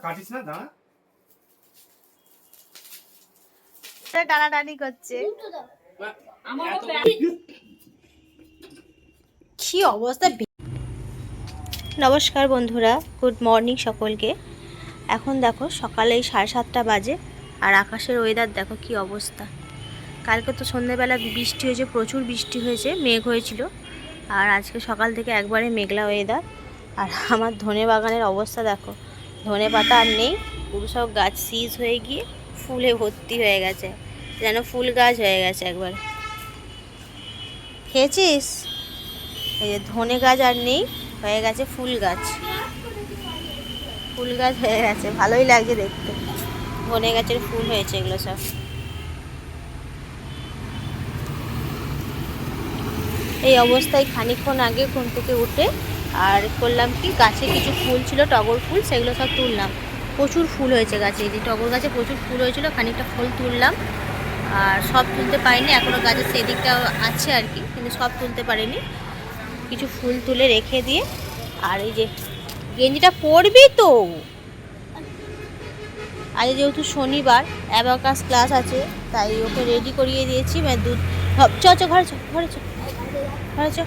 কাটিস না, দাঁড়া। টানাটানি করছে। কি অবস্থা। নমস্কার বন্ধুরা, গুড মর্নিং সকলকে। এখন দেখো সকালে 7:30 বাজে, আর আকাশের ওয়েদার দেখো কি অবস্থা। কালকে তো সন্ধ্যেবেলা বৃষ্টি হয়েছে, প্রচুর বৃষ্টি হয়েছে, মেঘ হয়েছিল। আর আজকে সকাল থেকে একবারে মেঘলা ওয়েদার। আর আমার ধনে বাগানের অবস্থা দেখো, ধনে পাতা আর নেই, পুরো সব গাছ সিজ হয়ে গিয়ে ফুলে ভর্তি হয়ে গেছে, যেন ফুল গাছ হয়ে গেছে একবার। খেয়েছিস? এই যে ধনে গাছ আর নেই, হয়ে গেছে ফুল গাছ। ফুল গাছ হয়ে গেছে, ভালোই লাগছে দেখতে। ধনে গাছের ফুল হয়েছে এগুলো সব। এই অবস্থায় খানিকক্ষণ আগে ঘুম থেকে উঠে আর করলাম কি, গাছে কিছু ফুল ছিল, টগর ফুল, সেগুলো সব তুললাম। প্রচুর ফুল হয়েছে গাছে, এই যে টগর গাছে প্রচুর ফুল হয়েছিল, খানিকটা ফুল তুললাম। আর সব তুলতে পারিনি, এখনও গাছের সেদিকটা আছে আর কি, কিন্তু সব তুলতে পারিনি। কিছু ফুল তুলে রেখে দিয়ে, আর এই যে গেঞ্জিটা পরবি তো, আজ যেহেতু শনিবার অ্যাবাকাস ক্লাস আছে, তাই ওকে রেডি করিয়ে দিয়েছি। মানে দুধ চ চ ঘরে চ ঘরে চ ঘরে চ,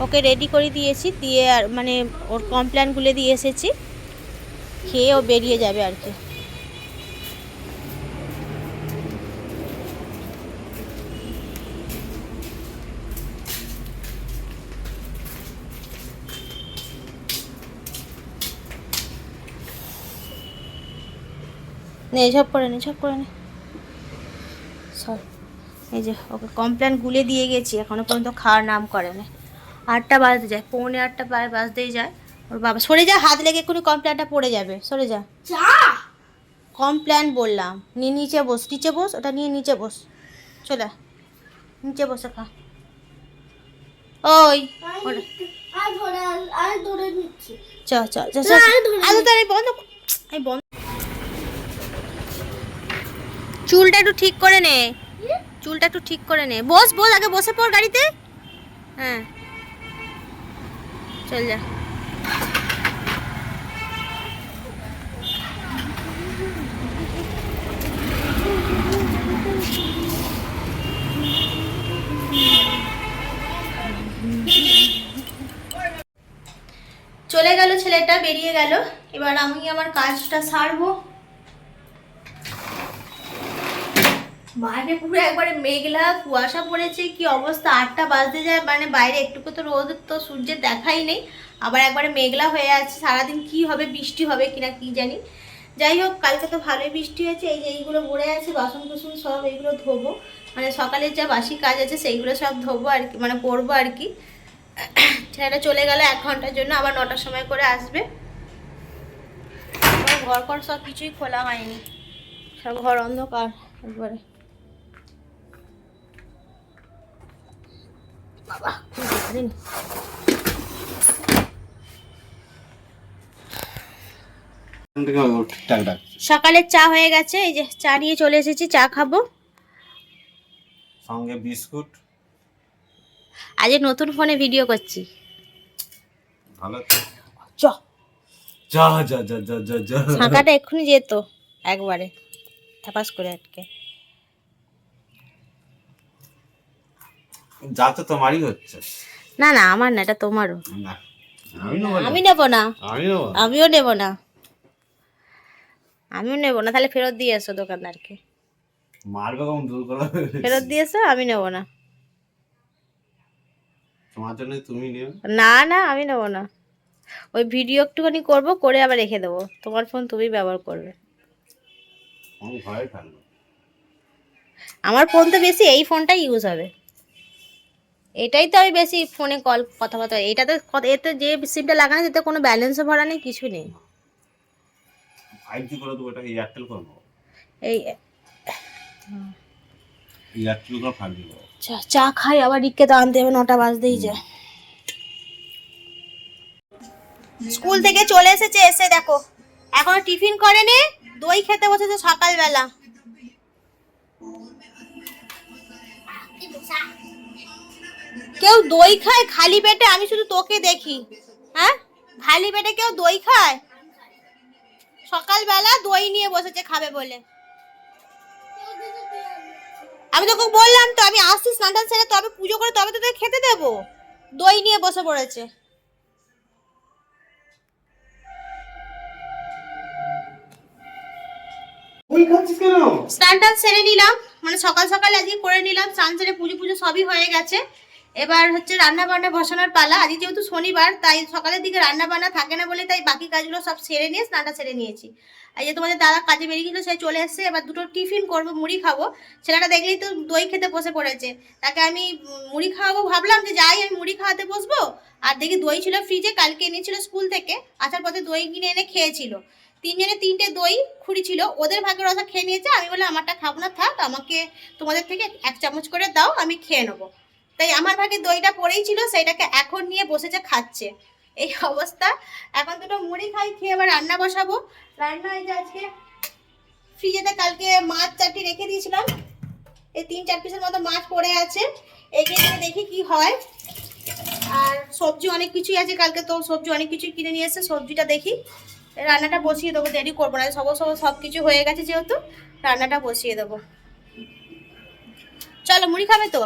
ওকে রেডি করে দিয়েছি, দিয়ে আর মানে ওর কমপ্ল্যান গুলে দিয়ে এসেছি, খেয়ে ও বেরিয়ে যাবে আর কি। নে ঝপ করে নে, ঝপ করে নে। সর, এই যে ওকে কমপ্ল্যান গুলে দিয়ে গেছি, এখনো পর্যন্ত খাওয়ার নাম করে না। 8টা বাজতে যায়, 7:45 বাজতেই যায়। ওর বাবা সরে যা, হাত লেগে এক্ষুনি কমপ্ল্যানটা পড়ে যাবে, সরে যা। কমপ্ল্যান বললাম, নিয়ে নিচে বস, নিচে বস, ওটা নিয়ে নিচে বস, চলে নিচে বসে খা। ওই চল চল চল, বন্ধ। চুলটা একটু ঠিক করে নে, চুলটা একটু ঠিক করে নে। বস বস, আগে বসে পড় গাড়িতে। হ্যাঁ চল যা। চলে গেল ছেলেটা, বেরিয়ে গেল। এবার আমি আমার কাজটা সারবো। বাইরে পুরো একবারে মেঘলা, কুয়াশা পড়েছে, কি অবস্থা। 8টা বাজতে যায়, মানে বাইরে একটুকু তো রোদ তো সূর্যের দেখাই নেই, আবার একবারে মেঘলা হয়ে আছে। সারাদিন কি হবে, বৃষ্টি হবে কিনা কি জানি। যাই হোক, কালকে তো ভালোই বৃষ্টি হয়েছে। এই যে এইগুলো পড়ে আছে, বাসন কুসন সব এইগুলো ধোবো, মানে সকালের যা বাসি কাজ আছে সেইগুলো সব ধোবো আর কি, মানে করবো আর কি। ছেলেটা চলে গেল 1 ঘন্টার জন্য, আবার 9টার সময় করে আসবে। ঘর ঘর সব কিছুই খোলা হয়নি, সব ঘর অন্ধকার একবারে। বাবা সকালের চা হয়ে গেছে, এই যে চা নিয়ে চলে এসেছি, চা খাবো, সঙ্গে বিস্কুট। আজ নতুন ফোনে ভিডিও করছি। ভালো চ যা যা যা যা যা যা, ছাঁকাটা এক্ষুনি যেত একবারে থাপাস করে আটকে। যা তো তোমারই হচ্ছে। না না, আমার না, এটা তোমারও। না আমি নেব না, আমিও নেব না, আমিও নেব না। তাহলে ফেরত দিয়ে এসো দোকানদারকে, মারবে কম দূর করে, ফেরত দিয়ে এসো, আমি নেব না। তোমার জন্য তুমি নিও না না, আমি নেব না। ওই ভিডিও একটুখানি করবো, করে আবার রেখে দেবো, তোমার ফোন তুমি ব্যবহার করবে। আমি ভয় থাকবো। আমার ফোন তো বেশি এই ফোনটাই ইউজ হবে, এটাই তো আমি বেশি ফোনে কথাবার্তা। এটাতে এতে যে সিমটা লাগানো, এতে কোনো ব্যালেন্সও ভরা নেই, কিছু নেই। 5G করে দেবো, এটা এয়ারটেল করবো, এই এয়ারটেল করে 5G করবো। চা খাই, আবার রিককে তো আনতে হবে, 9টা বাজতেই যায়। স্কুল থেকে চলে এসেছে, এসে দেখো এখনো টিফিন করেনি, দই খেতে বসেছে সকালবেলা। কেউ দই খায় খালি পেটে? আমি শুধু তোকে দেখি। হ্যাঁ, খালি পেটে কেউ দই খায়? সকালবেলা দই নিয়ে বসেছে খাবে বলে। আমি তোকে বললাম তো আমি আসছি স্নান টান সেরে তবে পুজো করে তবে তোদের খেতে দেবো। দই নিয়ে বসে পড়েছে। ওই খাচ্ছিস কেন? স্নান টান সেরে নিলাম, মানে সকাল সকাল আজকে করে নিলাম, স্নান সেরে পুজো পুজো সবই হয়ে গেছে। এবার হচ্ছে রান্না বান্না বসানোর পালা। আজকে যেহেতু শনিবার তাই সকালের দিকে রান্না বান্না থাকে না বলে তাই বাকি কাজগুলো সব সেরে নিয়ে স্নানটা সেরে নিয়েছি। আর যে তোমাদের দাদা কাজে বেরিয়ে গেছিলো সে চলে এসছে, এবার দুটো টিফিন করবো, মুড়ি খাবো। ছেলেটা দেখলেই তো দই খেতে বসে পড়েছে, তাকে আমি মুড়ি খাওয়াবো ভাবলাম যে যাই আমি মুড়ি খাওয়াতে বসবো। আর দেখি দই ছিল ফ্রিজে, কালকে এনেছিল স্কুল থেকে, আসার পথে দই কিনে এনে খেয়েছিল। তিনজনে তিনটে দই খুঁড়ি ছিল, ওদের ভাগের রসা খেয়ে নিয়েছে। আমি বলে আমারটা খাবো না, থাক, আমাকে তোমাদের থেকে 1 চামচ করে দাও, আমি খেয়ে নেবো। তাই আমার ভাগে দইটা পড়েই ছিল, সেইটাকে এখন নিয়ে বসেছে খাচ্ছে। এই অবস্থা। এখন দুটো মুড়ি খাই, খেয়ে এবার রান্না বসাবো। রান্না এই যে আজকে ফ্রিজেতে কালকে মাছ 4টি রেখে দিয়েছিলাম, এই 3-4 পিসের মতো মাছ পড়ে আছে, এগিয়ে দেখি কি হয়। আর সবজি অনেক কিছুই আছে, কালকে তো সবজি অনেক কিছুই কিনে নিয়ে এসেছে, সবজিটা দেখি। রান্নাটা বসিয়ে দেবো, দেরি করবো না, সব কিছু হয়ে গেছে যেহেতু রান্নাটা বসিয়ে দেবো। চলো মুড়ি খাবে তো?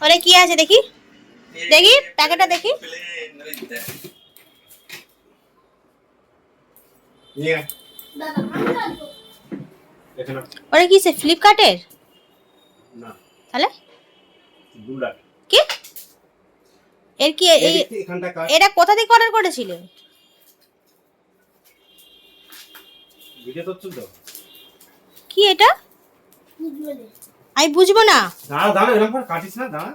আরে কি আছে দেখি, দেখি প্যাকেটটা দেখি। ওরে কিসে, ফ্লিপকার্টের? না তাহলে দুলার কি এর কি এটা কোথা থেকে অর্ডার করেছিলেন? ভিডিও করছিস তো? কি এটা আমি বুঝবো না। দাঁড়া দাঁড়া, এরকম করে কাটিস না, দাঁড়া।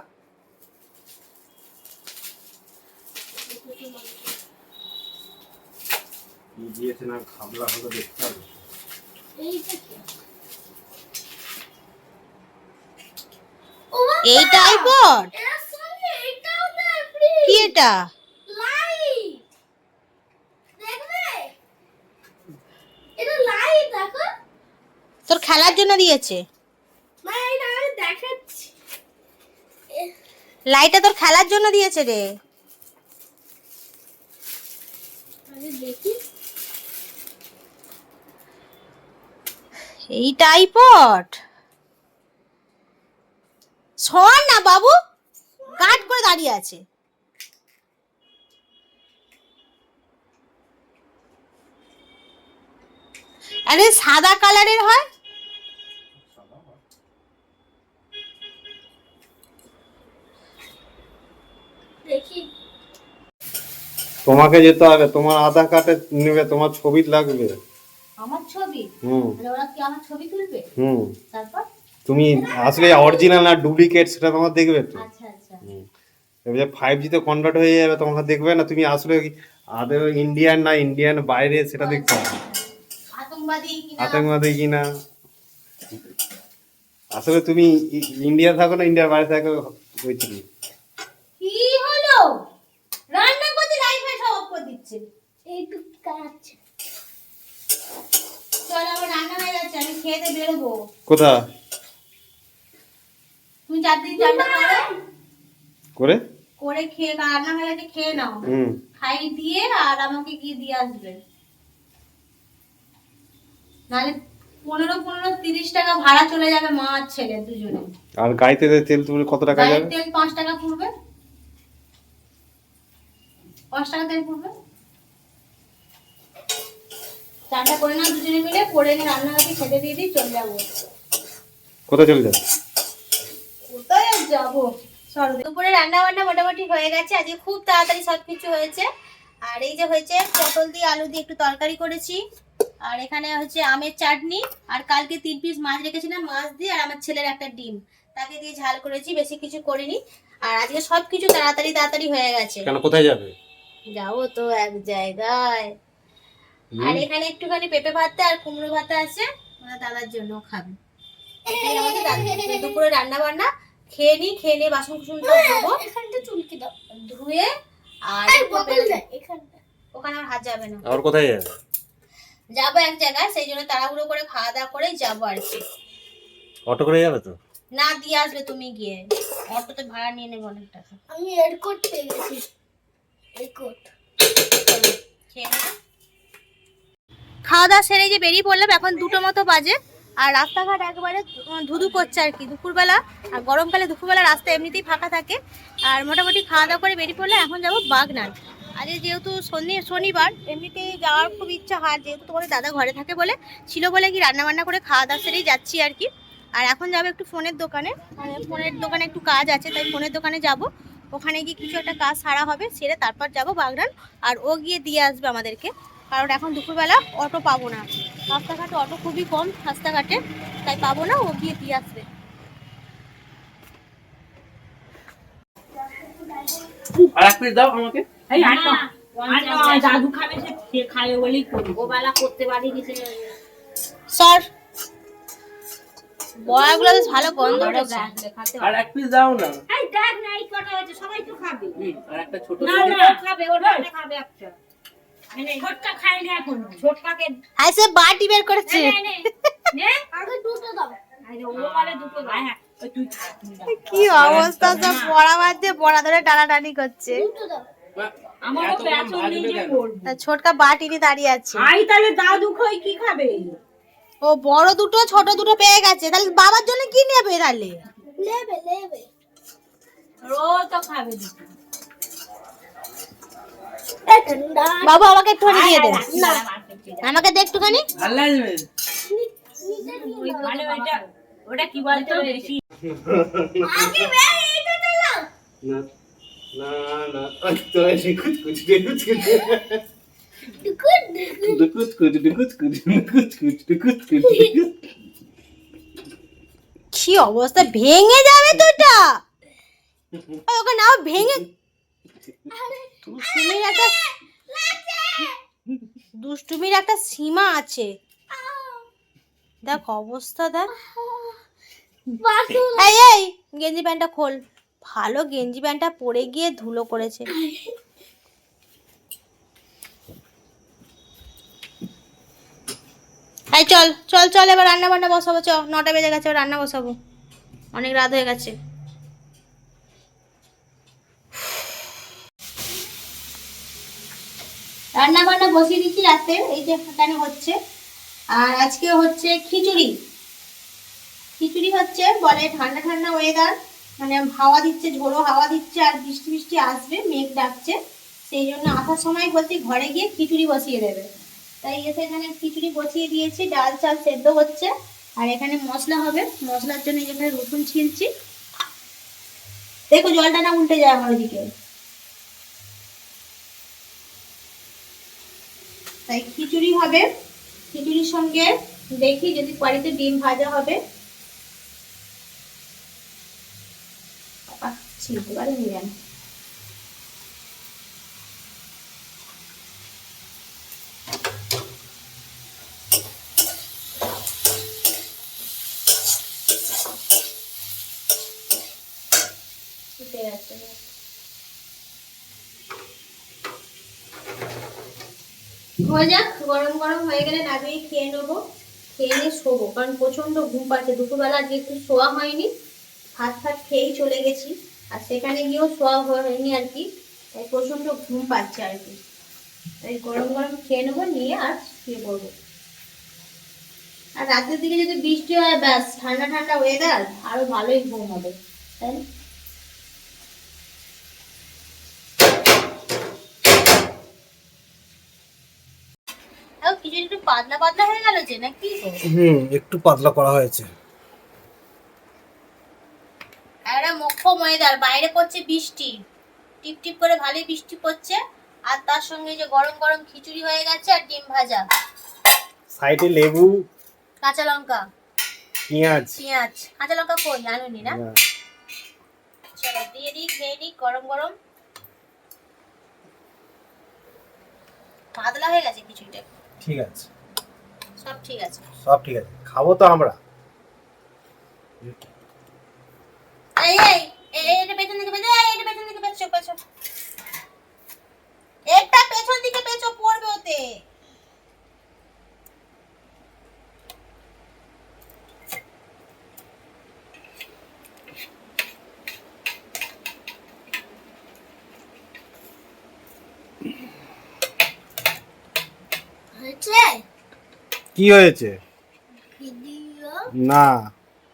কি দিয়েছে না খাবলা হলো দেখতে হবে। এইটা আইপড? কি এটা? তোর খেলার জন্য দিয়েছে লাইটটা, তোর খেলার জন্য দিয়েছে রে। এইটা আইপড? শোন না বাবু, গার্ড করে দাঁড়িয়ে আছে। আরে সাদা কালারের হয়। দেখি তোমাকে যেতে হবে, তোমার আধার কার্ডে নেবে, তোমার ছবি লাগবে। আমার ছবি? ওরা কি আমার ছবি তুলবে? তারপর তুমি আসলে অরিজিনাল না ডুপ্লিকেট সেটা তোমার দেখবে তো। আচ্ছা আচ্ছা। এবারে 5G তে কনভার্ট হয়ে যাবে, তোমাকে দেখবে না তুমি আসলে আদৌ ইন্ডিয়ান না ইন্ডিয়ান বাইরে সেটা দেখতে হবে। আতঙ্কবাদী কিনা। আসলে তুমি ইন্ডিয়া থাকো না ইন্ডিয়ার বাইরে থাকো হয়েছে কি? কি হলো? রান্না করতে লাইফে সব অফ করে দিচ্ছে। এইটুকু কাজ। চল আমার রান্না হয়ে গেছে, আমি খেতে বেরোবো। কোথায়? তুমি 4 দিন রান্না করে করে খেয়ে রান্না হয়ে গেছে, খেয়ে নাও। খাই দিয়ে আর আমাকে গিয়ে দিয়ে আসবে, নাহলে 15-30 টাকা ভাড়া চলে যাবে মা আর ছেলে দুজনে। আর গাড়িতে তেল তুলে কত টাকা যাবে? তেল 5 টাকা পড়বে, 5 টাকা তেল পড়বে। চাটা করে না দুজনে মিলে, করে নিয়ে রান্নাঘরে খেতে দিয়ে দিই, চলে যাবো। কোথায় চলে যাবে? কোথায় যাবো? দুপুরে রান্না বান্না মোটামুটি হয়ে গেছে, আজকে খুব তাড়াতাড়ি সবকিছু হয়েছে। আর এই যে হয়েছে পটল দিয়ে আলু দিয়ে একটু তরকারি করেছি, আর এখানে হচ্ছে আমের চাটনি, আর কালকে 3 পিস মাছ রেখেছিলাম, মাছ দিয়ে, আর আমার ছেলের একটা ডিম, তাকে দিয়ে ঝাল করেছি, বেশি কিছু করিনি। আর আজকে সবকিছু তাড়াতাড়ি হয়ে গেছে। কেন, কোথায় যাবে? যাবো তো এক জায়গায়। আর এখানে একটুখানি পেঁপে ভাতে আর কুমড়ো ভাতে আছে, ওরা দাদার জন্য খাবে। এটাই আমাদের দুপুরে রান্না বান্না। খেয়ে নিয়ে বাসন কুসন ধোবো, এখানটা চুলকি দাও ধুয়ে, আর ওখানে আর হাত যাবে না। আর কোথায় যাবে? যাবো এক জায়গায়, সেই জন্য তাড়াহুড়ো করে খাওয়া দাওয়া করেই যাবো আর কি। অটো করে যাবে তো? না, দিয়ে আসবে তুমি গিয়ে, অটোতে ভাড়া নিয়ে নেবো অনেক টাকা। আমি এয়ারপোর্ট পেয়ে গেছি। খাওয়া দাওয়া সেরে যে বেরিয়ে পড়লাম, এখন 2টো মতো বাজে। আর রাস্তাঘাট একবারে ধুধু করছে আর কি দুপুরবেলা। আর গরমকালে দুপুরবেলা রাস্তা এমনিতেই ফাঁকা থাকে। আর মোটামুটি খাওয়া দাওয়া করে বেরিয়ে পড়লে এখন যাবো বাগনান। আজকে যেহেতু শনিবার, এমনিতেই যাওয়ার খুব ইচ্ছা হয়, যেহেতু তোমাদের দাদা ঘরে থাকে বলে ছিল বলে কি রান্নাবান্না করে খাওয়া দাওয়া সেরেই যাচ্ছি আর কি। আর এখন যাবো একটু ফোনের দোকানে, মানে ফোনের দোকানে একটু কাজ আছে, তাই ফোনের দোকানে যাব। ওখানে গিয়ে কিছু একটা কাজ সারা হবে, সেরে তারপর যাব বাগনান। আর ও গিয়ে দিয়ে আসবে আমাদেরকে, কারণ এখন দুপুরবেলা অটো পাবো না, রাস্তাঘাটে অটো খুবই কম রাস্তাঘাটে, তাই পাবো না, ও গিয়ে দিয়ে আসবে। আর এক পিস দাও আমাকে। এই দাদু খাবে, সে খাবে বলেই করি, ও বেলা করতে পারিনি। স্যার বড়াগুলো বেশ ভালো গন্ধ উঠেছে। আর এক পিস দাও না। এই দেখ না, এই কটা হয়েছে, সবাই তো খাবে। আর একটা ছোট না না, ও খাবে, ওটা খাবে একটা। ছোটটা খাইনি এখন, ছোটটাকে আইসে বাটি বের করেছে। আগে দুটো দাও। আরে ও বলে দুটো দাও। হ্যাঁ ওই তুই খা, তুমি দাও। কি অবস্থা, সব বড়া বাজছে, বড়া ধরে টানাটানি করছে। আমাকে এত কম বেসন ভাজবে নিয়ে কেন? করব। তা ছোটকা বাটি নিয়ে দাঁড়িয়ে আছে। আই তাহলে দাদু কই কি খাবে? ও বড় দুটো ছোট দুটো পেয়ে গেছে, তাহলে বাবার জন্য কি নেবে তাহলে? ও তো খাবে দুটো। বাবু আমাকে একটুখানি দিয়ে দে, আমাকে দে একটুখানি। ভালো লাগবে। মানে ওটা কি বলতো বেশি না না না, তো এসে কুচ কুচ কুচ কুচ দুকুচ কুচ দুকুচ কুচ দুকুচ কুচ দুকুচ কুচ। কি অবস্থা, ভেঙে যাবে তো এটা। ওই ওকে নাও, ভেঙে। দুষ্টুমির একটা সীমা আছে, দেখ অবস্থা দেখ। এই এই গেঞ্জি প্যান্টটা খোল, ভালো গেঞ্জি প্যান্টটা পরে গিয়ে ধুলো করেছে। এই চল চল চল, এবার রান্না বান্না বসাবো। 9টা বেজে গেছে, এবার রান্না বসাবো, অনেক রাত হয়ে গেছে। রান্না বান্না বসিয়ে দিচ্ছি রাতে, এই যে এখানে হচ্ছে। আর আজকে হচ্ছে খিচুড়ি। খিচুড়ি হচ্ছে, বলে ঠান্ডা ঠান্ডা ওয়েদার, মানে হাওয়া দিচ্ছে, ঝোড়ো হাওয়া দিচ্ছে, আর বৃষ্টি বৃষ্টি আসবে, মেঘ ডাকছে। সেই জন্য আসার সময় বলছি ঘরে গিয়ে খিচুড়ি বসিয়ে দেবে। তাই এসে এখানে খিচুড়ি বসিয়ে দিয়েছি, ডাল চাল সেদ্ধ হচ্ছে। আর এখানে মশলা হবে, মশলার জন্য এখানে রসুন ছিলছি। দেখো জলটা না উল্টে যায় আমার ওইদিকে। তাই খিচুড়ি হবে, খিচুড়ির সঙ্গে দেখি যদি বাড়িতে ডিম ভাজা হবে। ছিলতে পারি নিলাম। হয়ে যাক, গরম গরম হয়ে গেলে নামিয়ে খেয়ে নেবো, খেয়ে নিয়ে শোবো, কারণ প্রচন্ড ঘুম পাচ্ছে। দুপুরবেলা যে একটু শোয়া হয়নি, ভাত ফাত খেয়েই চলে গেছি, আর সেখানে গিয়েও শোয়া হয়নি আর কি, তাই প্রচন্ড ঘুম পাচ্ছে আর কি। তাই গরম গরম খেয়ে নেবো, নিয়ে আর শুয়ে পড়বো। আর রাতের দিকে যদি বৃষ্টি হয়, ব্যাস ঠান্ডা ঠান্ডা ওয়েদার, আরো ভালোই ঘুম হবে, তাই না? কিছু একটু পাতলা পাতলা হয়ে গেল যে নাকি? একটু পাতলা করা হয়েছে। একটা মোক্ষম ওয়েদার, বাইরে পড়ছে বৃষ্টি, টিপ টিপ করে ভালোই বৃষ্টি পড়ছে। আর তার সঙ্গে যে গরম গরম খিচুড়ি হয়ে গেছে, আর ডিম ভাজা, সাইডে লেবু, কাঁচা লঙ্কা, পেঁয়াজ। কাঁচা লঙ্কা কই আনুনি না? চলো দিয়ে দিই, খেয়ে নিই গরম গরম। পাতলা হয়ে গেছে খিচুড়িটা। ঠিক আছে, সব ঠিক আছে, সব ঠিক আছে, খাবো তো আমরা। এই এই এটা পেছন দিকে পেছো, এটা পেছন দিকে পেছো, পেছো একটা পেছন দিকে পেছো, পড়বে ওতে। হচ্ছে কি হয়েছে? ভিডিও না,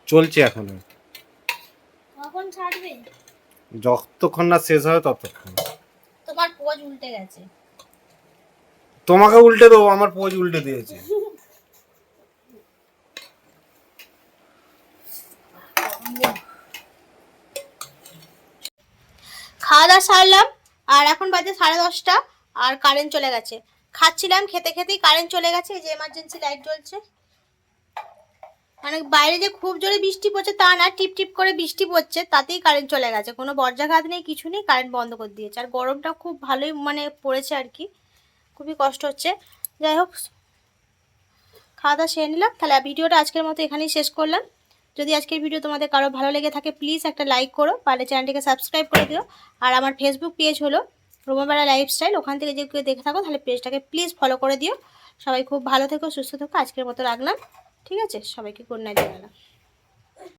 চলছে এখনো। কখন ছাড়বে? যতক্ষণ না শেষ হয় ততক্ষণ। তোমার পোজ উল্টে গেছে। তোমাকে উল্টে দেবো, আমার পোজ উল্টে দিয়েছে। খাওয়া দাওয়া সারলাম আর এখন বাজে 10:30 আর কারেন্ট চলে গেছে। খাচ্ছিলাম, খেতে খেতেই কারেন্ট চলে গেছে। এই যে এমার্জেন্সি লাইট জ্বলছে। মানে বাইরে যে খুব জোরে বৃষ্টি পড়ছে তা না, টিপ টিপ করে বৃষ্টি পড়ছে, তাতেই কারেন্ট চলে গেছে। কোনো বজ্রাঘাত নেই, কিছু নেই, কারেন্ট বন্ধ করে দিয়েছে। আর গরমটা খুব ভালোই মানে পড়েছে আর কি, খুবই কষ্ট হচ্ছে। যাই হোক, খাওয়া দাওয়া সেরে নিলাম। তাহলে ভিডিওটা আজকের মতো এখানেই শেষ করলাম। যদি আজকের ভিডিও তোমাদের কারো ভালো লেগে থাকে প্লিজ একটা লাইক করো, পারলে চ্যানেলটিকে সাবস্ক্রাইব করে দিও। আর আমার ফেসবুক পেজ হলো রুমাবেলা লাইফস্টাইল, ওখান থেকে যদি কেউ দেখে থাকো তাহলে পেজটাকে প্লিজ ফলো করে দিও। সবাই খুব ভালো থেকো, সুস্থ থেকো। আজকের মতো রাখলাম, ঠিক আছে? সবাইকে গুড নাইট জানালাম।